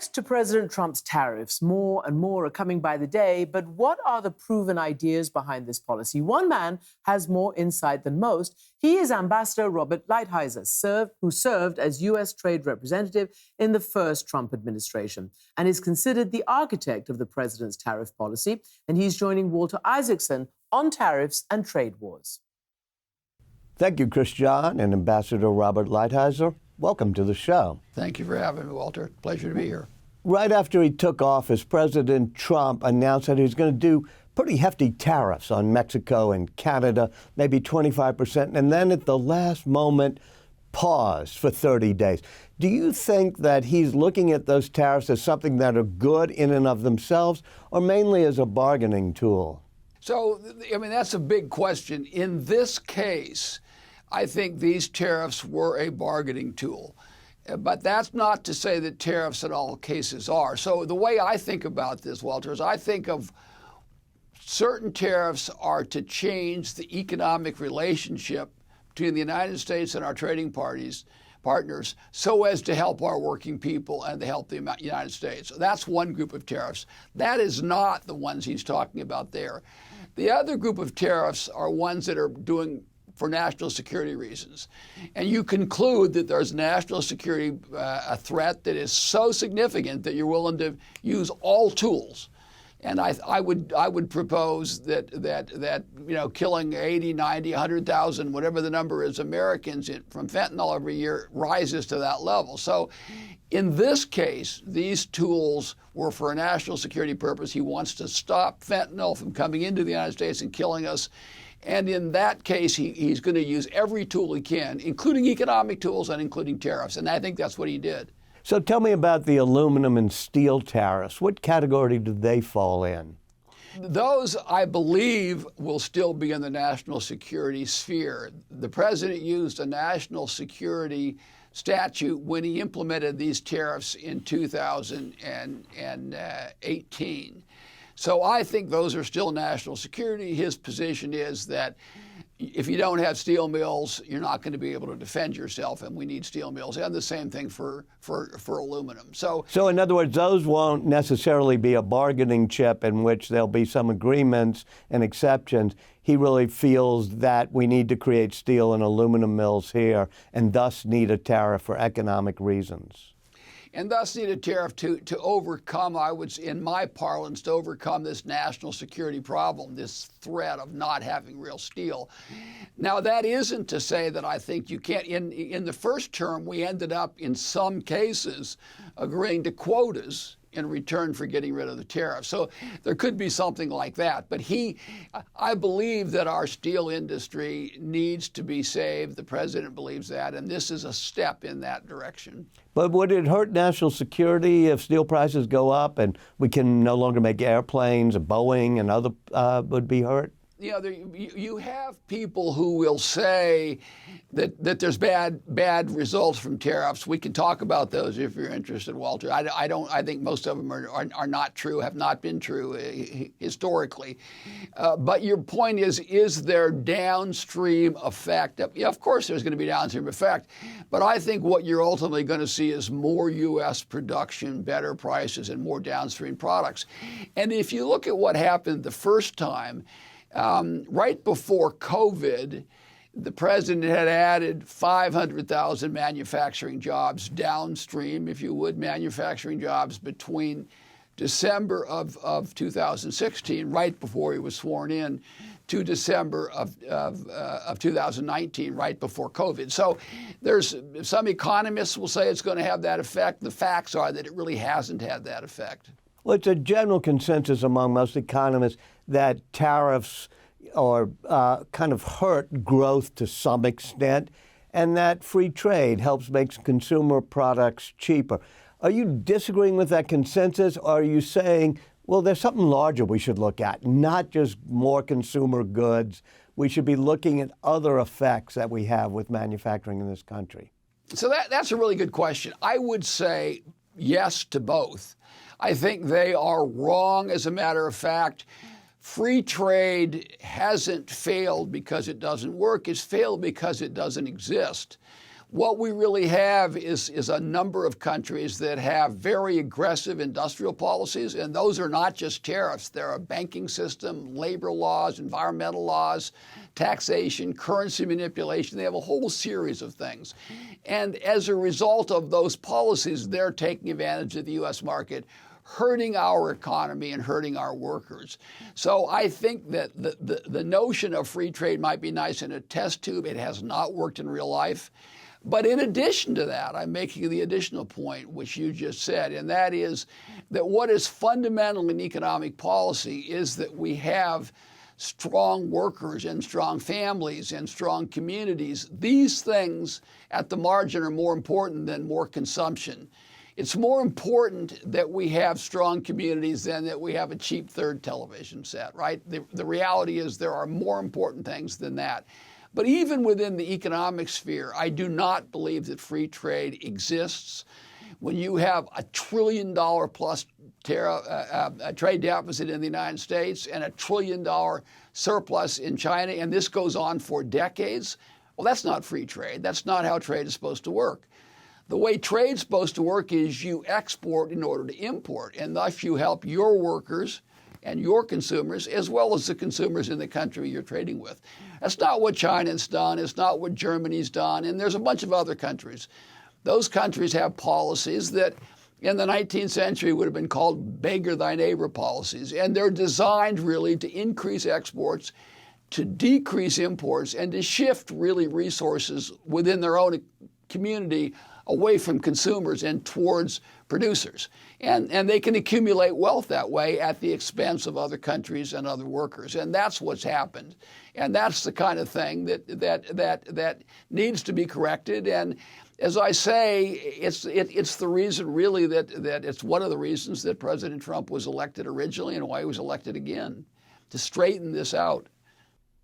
Next to President Trump's tariffs, more and more are coming by the day. But what are the proven ideas behind this policy? One man has more insight than most. He is Ambassador Robert Lighthizer, who served as U.S. Trade Representative in the first Trump administration and is considered the architect of the president's tariff policy. And he's joining Walter Isaacson on tariffs and trade wars. Thank you, Christian and Ambassador Robert Lighthizer. Welcome to the show. Thank you for having me, Walter. Pleasure to be here. Right after he took office, President Trump announced that he was going to do pretty hefty tariffs on Mexico and Canada, maybe 25%, and then at the last moment paused for 30 days. Do you think that he's looking at those tariffs as something that are good in and of themselves, or mainly as a bargaining tool? So, I mean, that's a big question. In this case, I think these tariffs were a bargaining tool. But that's not to say that tariffs in all cases are. So the way I think about this, Walter, is I think of certain tariffs are to change the economic relationship between the United States and our trading partners so as to help our working people and to help the United States. So that's one group of tariffs. That is not the ones he's talking about there. The other group of tariffs are ones that are doing for national security reasons. And you conclude that there's national security a threat that is so significant that you're willing to use all tools. And I would propose that killing 80, 90, 100,000, whatever the number is, Americans from fentanyl every year rises to that level. So in this case, these tools were for a national security purpose. He wants to stop fentanyl from coming into the United States and killing us. And in that case, he's going to use every tool he can, including economic tools and including tariffs. And I think that's what he did. So tell me about the aluminum and steel tariffs. What category do they fall in? Those, I believe, will still be in the national security sphere. The president used a national security statute when he implemented these tariffs in 2018. So I think those are still national security. His position is that if you don't have steel mills, you're not going to be able to defend yourself, and we need steel mills. And the same thing for aluminum. So in other words, those won't necessarily be a bargaining chip in which there'll be some agreements and exceptions. He really feels that we need to create steel and aluminum mills here and thus need a tariff for economic reasons. And thus need a tariff to overcome, in my parlance, to overcome this national security problem, this threat of not having real steel. Now, that isn't to say that I think you can't. In the first term, we ended up, in some cases, agreeing to quotas in return for getting rid of the tariff. So there could be something like that. But I believe that our steel industry needs to be saved. The president believes that, and this is a step in that direction. But would it hurt national security if steel prices go up and we can no longer make airplanes, Boeing and other would be hurt? You have people who will say that there's bad results from tariffs. We can talk about those if you're interested, Walter. I think most of them are not true, have not been true historically. But your point is there downstream effect? Of course there's going to be downstream effect. But I think what you're ultimately going to see is more U.S. production, better prices, and more downstream products. And if you look at what happened the first time, right before COVID, the president had added 500,000 manufacturing jobs downstream, if you would, manufacturing jobs between December of 2016, right before he was sworn in, to December of 2019, right before COVID. So there's some economists will say it's going to have that effect. The facts are that it really hasn't had that effect. Well, it's a general consensus among most economists that tariffs are kind of hurt growth to some extent, and that free trade helps make consumer products cheaper. Are you disagreeing with that consensus, or are you saying, well, there's something larger we should look at, not just more consumer goods? We should be looking at other effects that we have with manufacturing in this country. So that's a really good question. I would say yes to both. I think they are wrong. As a matter of fact, free trade hasn't failed because it doesn't work. It's failed because it doesn't exist. What we really have is a number of countries that have very aggressive industrial policies, and those are not just tariffs. They're a banking system, labor laws, environmental laws, taxation, currency manipulation. They have a whole series of things. And as a result of those policies, they're taking advantage of the U.S. market, hurting our economy and hurting our workers. So I think that the notion of free trade might be nice in a test tube. It has not worked in real life. But in addition to that, I'm making the additional point, which you just said, and that is that what is fundamental in economic policy is that we have strong workers and strong families and strong communities. These things at the margin are more important than more consumption. It's more important that we have strong communities than that we have a cheap third television set, right? The reality is there are more important things than that. But even within the economic sphere, I do not believe that free trade exists. When you have $1 trillion plus trade deficit in the United States and $1 trillion surplus in China, and this goes on for decades, well, that's not free trade. That's not how trade is supposed to work. The way trade's supposed to work is you export in order to import, and thus you help your workers and your consumers, as well as the consumers in the country you're trading with. That's not what China's done. It's not what Germany's done. And there's a bunch of other countries. Those countries have policies that in the 19th century would have been called beggar thy neighbor policies. And they're designed really to increase exports, to decrease imports, and to shift really resources within their own community away from consumers and towards producers. And they can accumulate wealth that way at the expense of other countries and other workers. And that's what's happened. And that's the kind of thing that needs to be corrected. And as I say, it's the reason really that it's one of the reasons that President Trump was elected originally and why he was elected again, to straighten this out.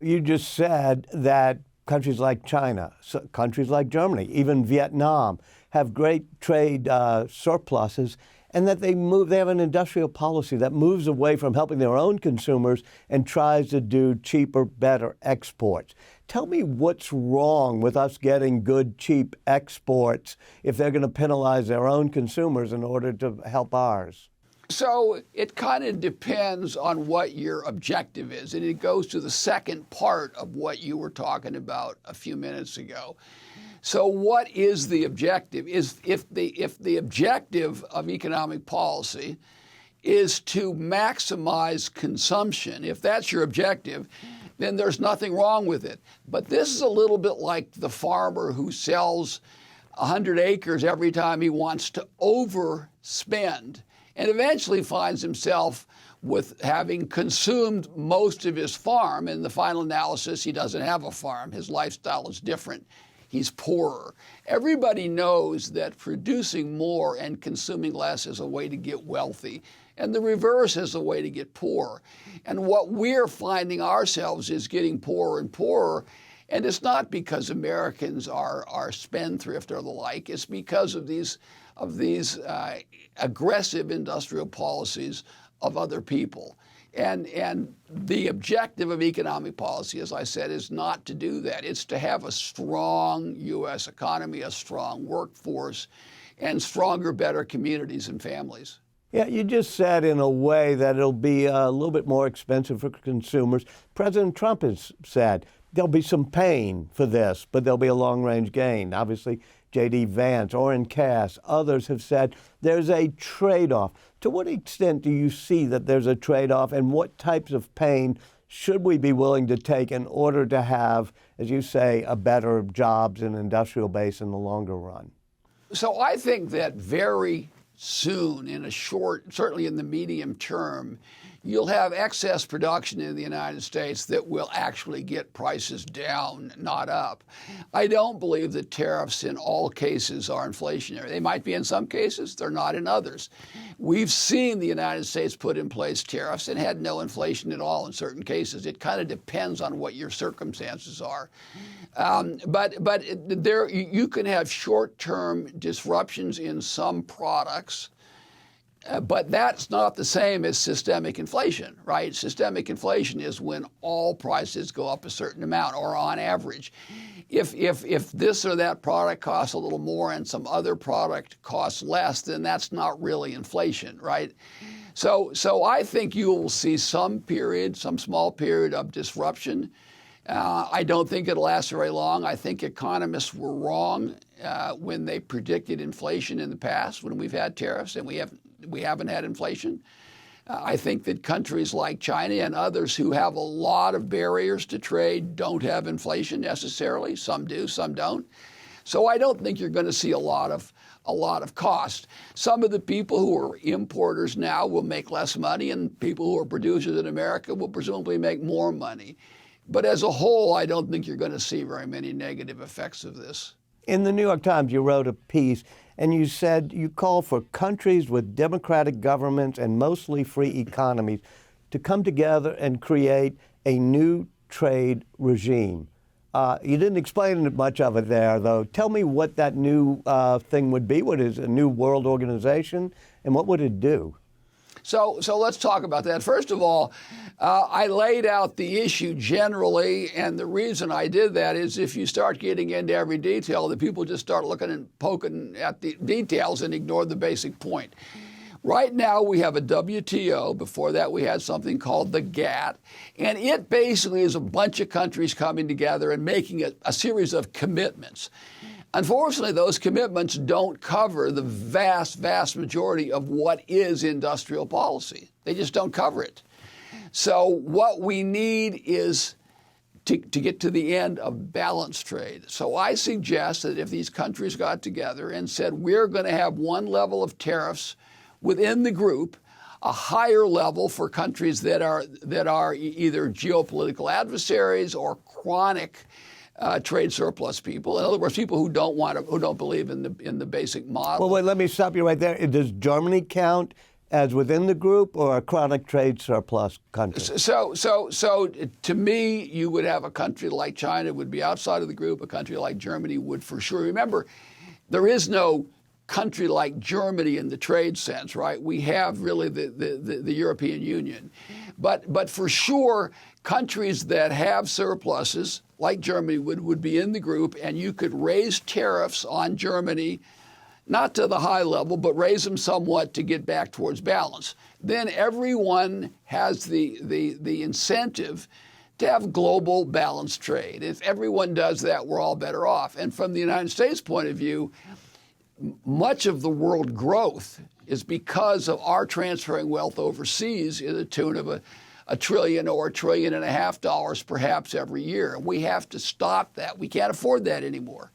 You just said that countries like China, countries like Germany, even Vietnam, have great trade surpluses, and that they have an industrial policy that moves away from helping their own consumers and tries to do cheaper, better exports. Tell me what's wrong with us getting good, cheap exports if they're going to penalize their own consumers in order to help ours. So it kind of depends on what your objective is, and it goes to the second part of what you were talking about a few minutes ago. So what is the objective? If the objective of economic policy is to maximize consumption, if that's your objective, then there's nothing wrong with it. But this is a little bit like the farmer who sells 100 acres every time he wants to overspend, and eventually finds himself with having consumed most of his farm. In the final analysis, he doesn't have a farm. His lifestyle is different. He's poorer. Everybody knows that producing more and consuming less is a way to get wealthy, and the reverse is a way to get poor. And what we're finding ourselves is getting poorer and poorer. And it's not because Americans are spendthrift or the like. It's because of these aggressive industrial policies of other people. And the objective of economic policy, as I said, is not to do that. It's to have a strong U.S. economy, a strong workforce, and stronger, better communities and families. Yeah, you just said in a way that it'll be a little bit more expensive for consumers. President Trump has said there'll be some pain for this, but there'll be a long-range gain. Obviously, J.D. Vance, Orrin Cass, others have said there's a trade-off. To what extent do you see that there's a trade-off, and what types of pain should we be willing to take in order to have, as you say, a better jobs and industrial base in the longer run? So I think that very soon, in a short, certainly in the medium term, you'll have excess production in the United States that will actually get prices down, not up. I don't believe that tariffs in all cases are inflationary. They might be in some cases, they're not in others. We've seen the United States put in place tariffs and had no inflation at all in certain cases. It kind of depends on what your circumstances are. But there you can have short-term disruptions in some products But that's not the same as systemic inflation, right? Systemic inflation is when all prices go up a certain amount, or on average. If this or that product costs a little more and some other product costs less, then that's not really inflation, right? So I think you will see some small period of disruption. I don't think it'll last very long. I think economists were wrong when they predicted inflation in the past, when we've had tariffs and we haven't had inflation. I think that countries like China and others who have a lot of barriers to trade don't have inflation necessarily. Some do, some don't. So I don't think you're going to see a lot of cost. Some of the people who are importers now will make less money, and people who are producers in America will presumably make more money. But as a whole, I don't think you're going to see very many negative effects of this. In the New York Times, you wrote a piece, and you said you call for countries with democratic governments and mostly free economies to come together and create a new trade regime. You didn't explain much of it there, though. Tell me what that new thing would be. What is a new world organization, and what would it do? So let's talk about that. First of all, I laid out the issue generally, and the reason I did that is if you start getting into every detail, the people just start looking and poking at the details and ignore the basic point. Right now, we have a WTO. Before that, we had something called the GATT. And it basically is a bunch of countries coming together and making a series of commitments. Unfortunately, those commitments don't cover the vast, vast majority of what is industrial policy. They just don't cover it. So what we need is to get to the end of balanced trade. So I suggest that if these countries got together and said, we're going to have one level of tariffs within the group, a higher level for countries that are either geopolitical adversaries or chronic trade surplus people. In other words, people who don't believe in the basic model. Well, wait, let me stop you right there. Does Germany count as within the group or a chronic trade surplus country? So to me, you would have a country like China would be outside of the group. A country like Germany would for sure. Remember, there is no country like Germany in the trade sense, right? We have really the European Union. But for sure, countries that have surpluses, like Germany, would be in the group, and you could raise tariffs on Germany, not to the high level, but raise them somewhat to get back towards balance. Then everyone has the incentive to have global balanced trade. If everyone does that, we're all better off. And from the United States point of view, much of the world growth is because of our transferring wealth overseas in the tune of a trillion or $1.5 trillion perhaps every year. And we have to stop that. We can't afford that anymore.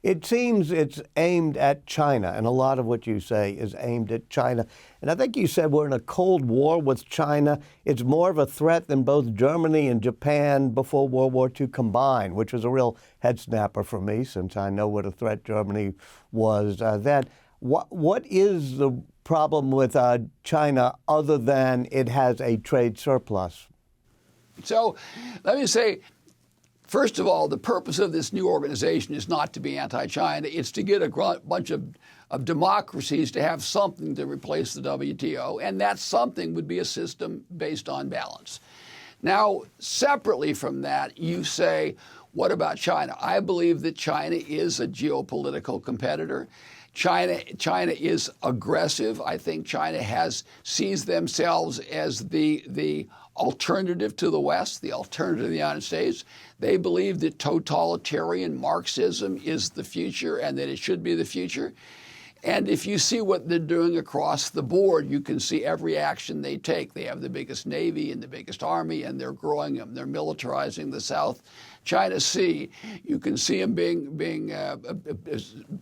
It seems it's aimed at China, and a lot of what you say is aimed at China. And I think you said we're in a Cold War with China. It's more of a threat than both Germany and Japan before World War II combined, which was a real head snapper for me since I know what a threat Germany was then. What is the problem with China other than it has a trade surplus? So let me say, first of all, the purpose of this new organization is not to be anti-China. It's to get a bunch of democracies to have something to replace the WTO, and that something would be a system based on balance. Now, separately from that, you say, what about China? I believe that China is a geopolitical competitor. China is aggressive. I think China sees themselves as the alternative to the West, the alternative to the United States. They believe that totalitarian Marxism is the future and that it should be the future. And if you see what they're doing across the board, you can see every action they take. They have the biggest navy and the biggest army, and they're growing them. They're militarizing the South China Sea. You can see them being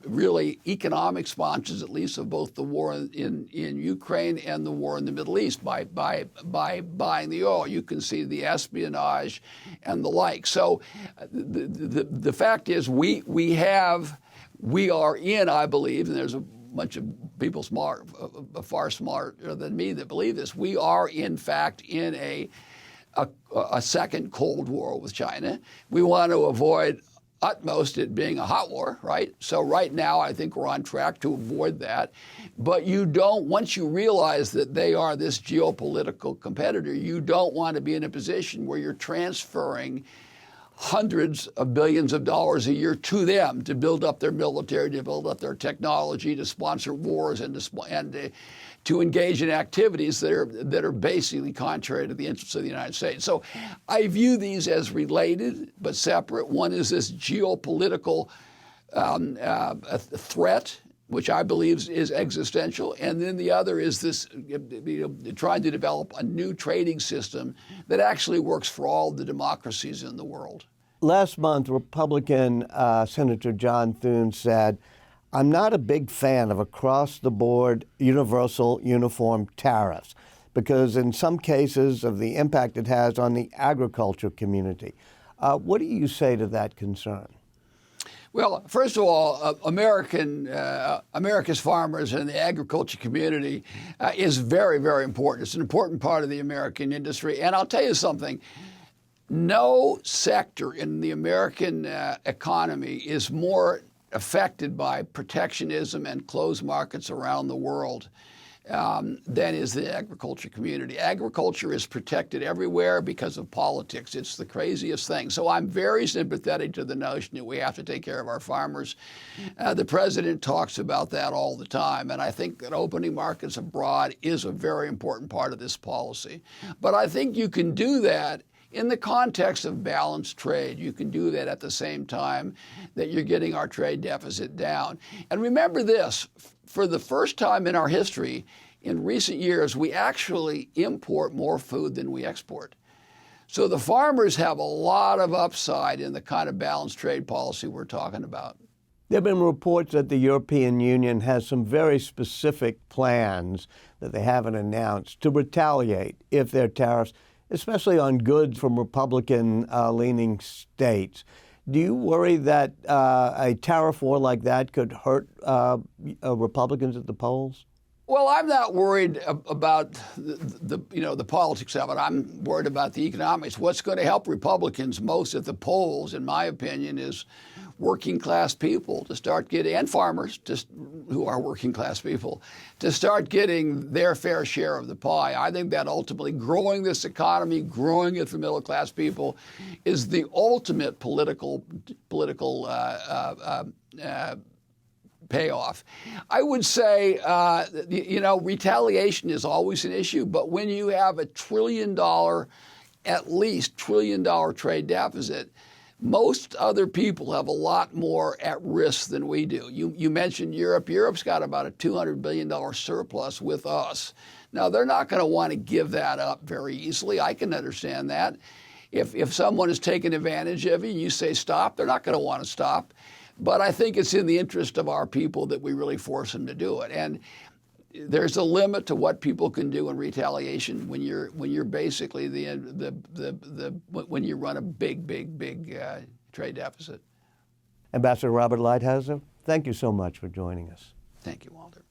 really economic sponsors, at least, of both the war in Ukraine and the war in the Middle East by buying the oil. You can see the espionage and the like. So the fact is we are in, I believe, and there's a bunch of people far smarter than me that believe this, we are in fact in a second Cold War with China. We want to avoid utmost it being a hot war, right? So right now, I think we're on track to avoid that. But you don't, once you realize that they are this geopolitical competitor, you don't want to be in a position where you're transferring hundreds of billions of dollars a year to them to build up their military, to build up their technology, to sponsor wars, and to engage in activities that are basically contrary to the interests of the United States. So I view these as related but separate. One is this geopolitical threat, which I believe is existential, and then the other is this trying to develop a new trading system that actually works for all the democracies in the world. Last month, Republican Senator John Thune said, "I'm not a big fan of across-the-board universal uniform tariffs because in some cases of the impact it has on the agriculture community." What do you say to that concern? Well, first of all, America's farmers and the agriculture community is very, very important. It's an important part of the American industry. And I'll tell you something. No sector in the American economy is more affected by protectionism and closed markets around the world than is the agriculture community. Agriculture is protected everywhere because of politics. It's the craziest thing. So I'm very sympathetic to the notion that we have to take care of our farmers. The president talks about that all the time, and I think that opening markets abroad is a very important part of this policy. But I think you can do that in the context of balanced trade. You can do that at the same time that you're getting our trade deficit down. And remember this, for the first time in our history, in recent years, we actually import more food than we export. So the farmers have a lot of upside in the kind of balanced trade policy we're talking about. There have been reports that the European Union has some very specific plans that they haven't announced to retaliate if there are tariffs, especially on goods from Republican-leaning states. Do you worry that a tariff war like that could hurt Republicans at the polls? Well, I'm not worried about the politics of it. I'm worried about the economics. What's going to help Republicans most at the polls, in my opinion, is working class people to start getting, and farmers, who are working class people, to start getting their fair share of the pie. I think that ultimately growing this economy, growing it for middle class people, is the ultimate political payoff. I would say, retaliation is always an issue, but when you have a at least $1 trillion trade deficit, most other people have a lot more at risk than we do. You mentioned Europe. Europe's got about a $200 billion surplus with us. Now, they're not going to want to give that up very easily. I can understand that. If someone is taking advantage of you, you say stop, they're not going to want to stop. But I think it's in the interest of our people that we really force them to do it. And there's a limit to what people can do in retaliation when you're basically when you run a big trade deficit. Ambassador Robert Lighthizer, thank you so much for joining us. Thank you, Walter.